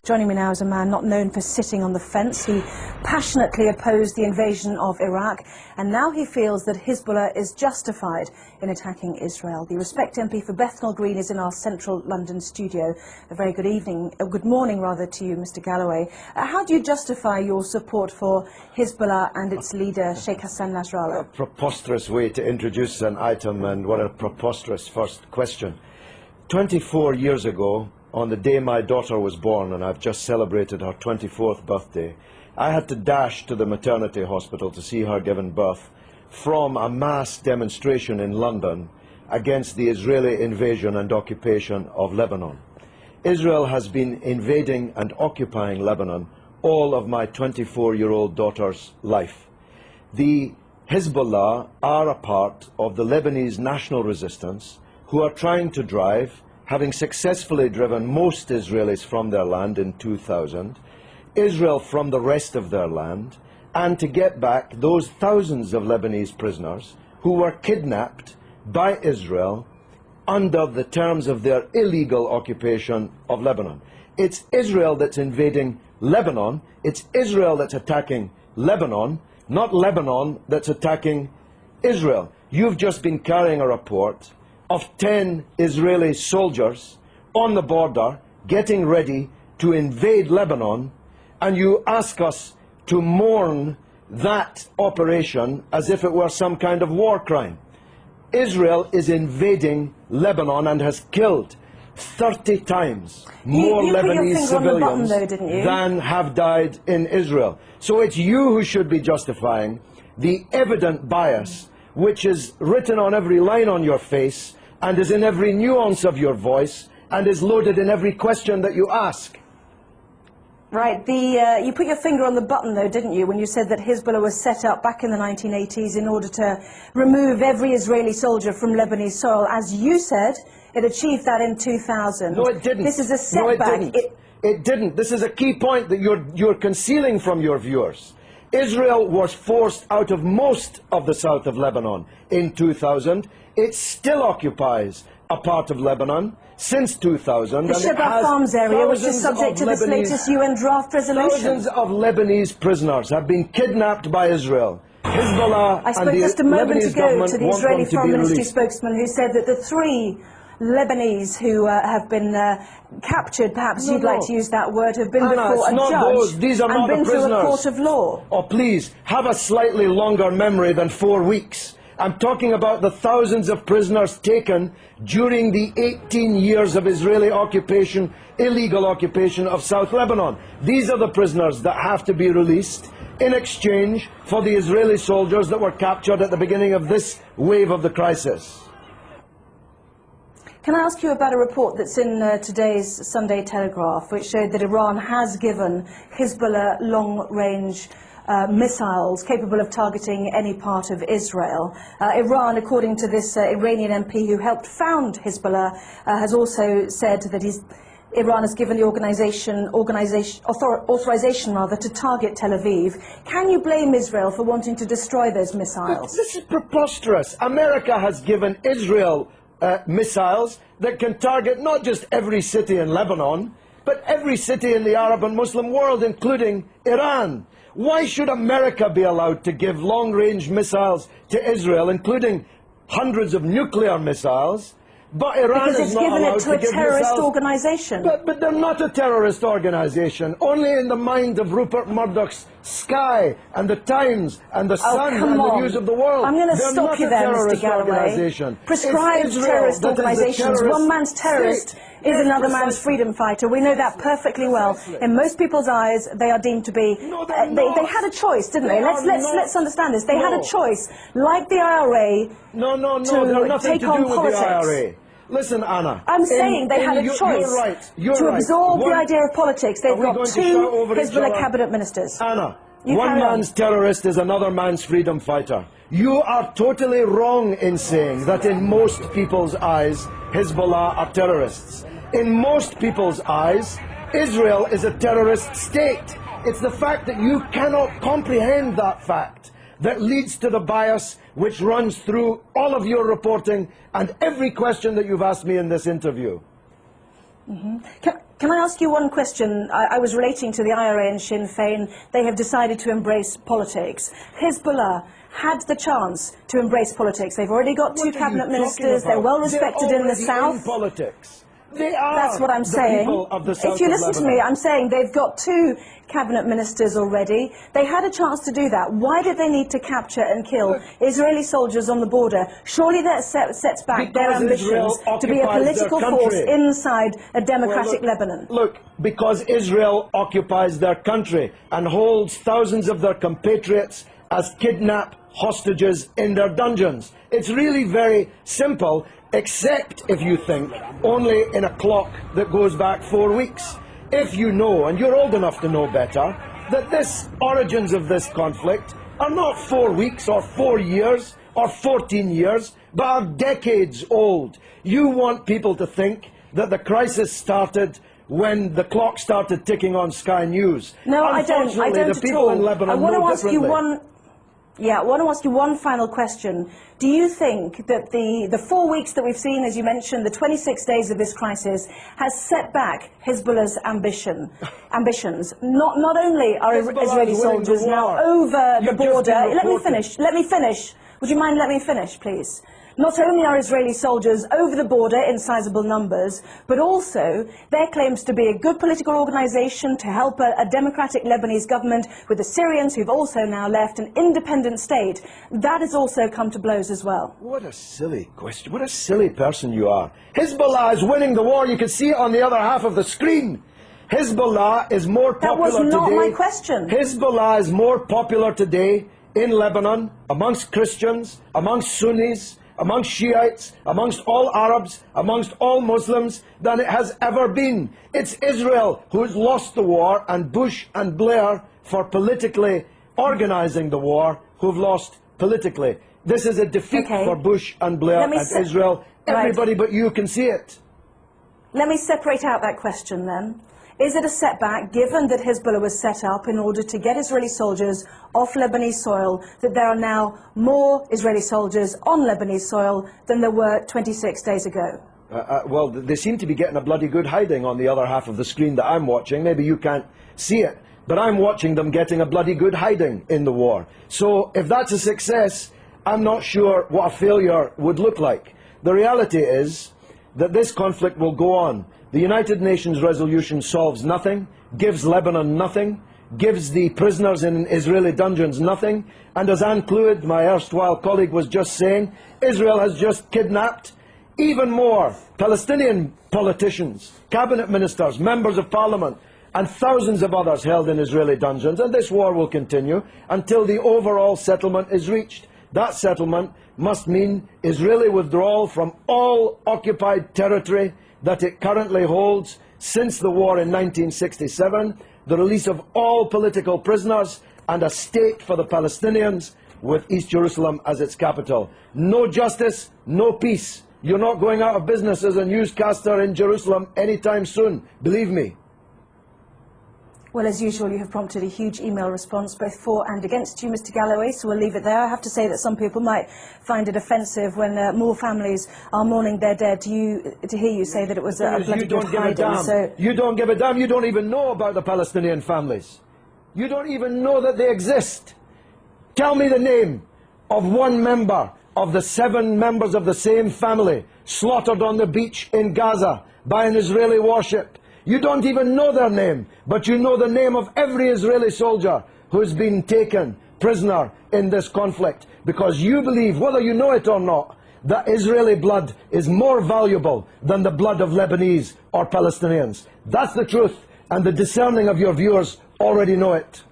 Joining me now is a man not known for sitting on the fence. He passionately opposed the invasion of Iraq, and now he feels that Hezbollah is justified in attacking Israel. The Respect MP for Bethnal Green is in our central London studio. A very good evening, good morning rather, to you, Mr. Galloway. How do you justify your support for Hezbollah and its leader, Sheikh Hassan Nasrallah? A preposterous way to introduce an item, and what a preposterous first question. 24 years ago, on the day my daughter was born, and I've just celebrated her 24th birthday, I had to dash to the maternity hospital to see her given birth from a mass demonstration in London against the Israeli invasion and occupation of Lebanon. Israel has been invading and occupying Lebanon all of my 24-year-old daughter's life. The Hezbollah are a part of the Lebanese national resistance who are trying to drive, having successfully driven most Israelis from their land in 2000, Israel from the rest of their land, and to get back those thousands of Lebanese prisoners who were kidnapped by Israel under the terms of their illegal occupation of Lebanon. It's Israel that's invading Lebanon, it's Israel that's attacking Lebanon, not Lebanon that's attacking Israel. You've just been carrying a report of 10 Israeli soldiers on the border getting ready to invade Lebanon, and you ask us to mourn that operation as if it were some kind of war crime. Israel is invading Lebanon and has killed 30 times more Lebanese civilians than have died in Israel. So it's you who should be justifying the evident bias which is written on every line on your face and is in every nuance of your voice and is loaded in every question that you ask. Right. You put your finger on the button, though, didn't you, when you said that Hezbollah was set up back in the 1980s in order to remove every Israeli soldier from Lebanese soil. As you said, it achieved that in 2000. No, it didn't. This is a setback. No, it didn't. It didn't. This is a key point that you're concealing from your viewers. Israel was forced out of most of the south of Lebanon in 2000. It still occupies a part of Lebanon since 2000. The Shebaa Farms area, which is subject to this latest UN draft resolution. Thousands of Lebanese prisoners have been kidnapped by Israel. Hezbollah I spoke and the just a moment Lebanese ago to the Israeli Foreign Ministry released. spokesman who said that the 3 Lebanese who have been captured, perhaps you'd like to use that word, have been before a judge These are and not been the through a court of law. Oh, please, have a slightly longer memory than 4 weeks. I'm talking about the thousands of prisoners taken during the 18 years of Israeli occupation, illegal occupation of South Lebanon. These are the prisoners that have to be released in exchange for the Israeli soldiers that were captured at the beginning of this wave of the crisis. Can I ask you about a report that's in today's Sunday Telegraph, which showed that Iran has given Hezbollah long-range missiles capable of targeting any part of Israel. Iran, according to this Iranian MP who helped found Hezbollah, has also said that Iran has given the authorization to target Tel Aviv. Can you blame Israel for wanting to destroy those missiles? This is preposterous. America has given Israel missiles that can target not just every city in Lebanon, but every city in the Arab and Muslim world, including Iran. Why should America be allowed to give long-range missiles to Israel, including hundreds of nuclear missiles, but Iran is not allowed to give missiles? Because it's given it to a terrorist organization. But they're not a terrorist organization. Only in the mind of Rupert Murdoch's Sky and the Times and the Sun and the News of the World. I'm going to stop you there, Mr. Galloway. Prescribed terrorist organizations. One man's terrorist is another man's freedom fighter. We know that perfectly well. In most people's eyes, they are deemed to be. They had a choice, didn't they? Let's understand this. They had a choice, like the IRA, to take on politics. Listen, Anna. I'm saying they had a choice to absorb the idea of politics. They've got 2 Hezbollah cabinet ministers. Anna, one man's terrorist is another man's freedom fighter. You are totally wrong in saying that in most people's eyes, Hezbollah are terrorists. In most people's eyes, Israel is a terrorist state. It's the fact that you cannot comprehend that fact that leads to the bias which runs through all of your reporting and every question that you've asked me in this interview. Can I ask you one question? I was relating to the IRA and Sinn Féin. They have decided to embrace politics. Hezbollah had the chance to embrace politics. They've already got two cabinet ministers. They're well respected in the south. In politics. They are. That's what I'm saying. If you listen to me, I'm saying they've got two cabinet ministers already. They had a chance to do that. Why did they need to capture and kill Israeli soldiers on the border? Surely that sets back their ambitions to be a political force inside a democratic Lebanon. Look, because Israel occupies their country and holds thousands of their compatriots as kidnapped hostages in their dungeons. It's really very simple, except if you think only in a clock that goes back 4 weeks. If you know, and you're old enough to know better, that this origins of this conflict are not 4 weeks or 4 years or 14 years, but are decades old. You want people to think that the crisis started when the clock started ticking on Sky News. No, I don't. I don't the people in Lebanon I want to ask you differently. I want to ask you one final question. Do you think that the 4 weeks that we've seen, as you mentioned, the 26 days of this crisis, has set back Hezbollah's ambitions? Not only are Israeli soldiers now over the border... Let me finish. Would you mind letting me finish, please? Not only are Israeli soldiers over the border in sizable numbers, but also their claims to be a good political organisation to help a democratic Lebanese government with the Syrians who've also now left an independent state. That has also come to blows as well. What a silly question. What a silly person you are. Hezbollah is winning the war. You can see it on the other half of the screen. Hezbollah is more popular today. That was not my question. Hezbollah is more popular today in Lebanon, amongst Christians, amongst Sunnis, amongst Shiites, amongst all Arabs, amongst all Muslims, than it has ever been. It's Israel who's lost the war, and Bush and Blair, for politically organising the war, who've lost politically. This is a defeat for Bush and Blair and Israel. Everybody but you can see it. Let me separate out that question then. Is it a setback, given that Hezbollah was set up in order to get Israeli soldiers off Lebanese soil, that there are now more Israeli soldiers on Lebanese soil than there were 26 days ago? Well, they seem to be getting a bloody good hiding on the other half of the screen that I'm watching. Maybe you can't see it, but I'm watching them getting a bloody good hiding in the war. So if that's a success, I'm not sure what a failure would look like. The reality is that this conflict will go on. The United Nations resolution solves nothing, gives Lebanon nothing, gives the prisoners in Israeli dungeons nothing, and as Anne Clewid, my erstwhile colleague, was just saying, Israel has just kidnapped even more Palestinian politicians, cabinet ministers, members of parliament, and thousands of others held in Israeli dungeons, and this war will continue until the overall settlement is reached. That settlement must mean Israeli withdrawal from all occupied territory that it currently holds since the war in 1967, the release of all political prisoners, and a state for the Palestinians with East Jerusalem as its capital. No justice, no peace. You're not going out of business as a newscaster in Jerusalem anytime soon, believe me. Well, as usual, you have prompted a huge email response, both for and against you, Mr. Galloway, so we'll leave it there. I have to say that some people might find it offensive when more families are mourning their dead to hear you say that it was a bloody good hiding. So you don't give a damn. You don't even know about the Palestinian families. You don't even know that they exist. Tell me the name of one member of the 7 members of the same family slaughtered on the beach in Gaza by an Israeli warship. You don't even know their name, but you know the name of every Israeli soldier who's been taken prisoner in this conflict, because you believe, whether you know it or not, that Israeli blood is more valuable than the blood of Lebanese or Palestinians. That's the truth, and the discerning of your viewers already know it.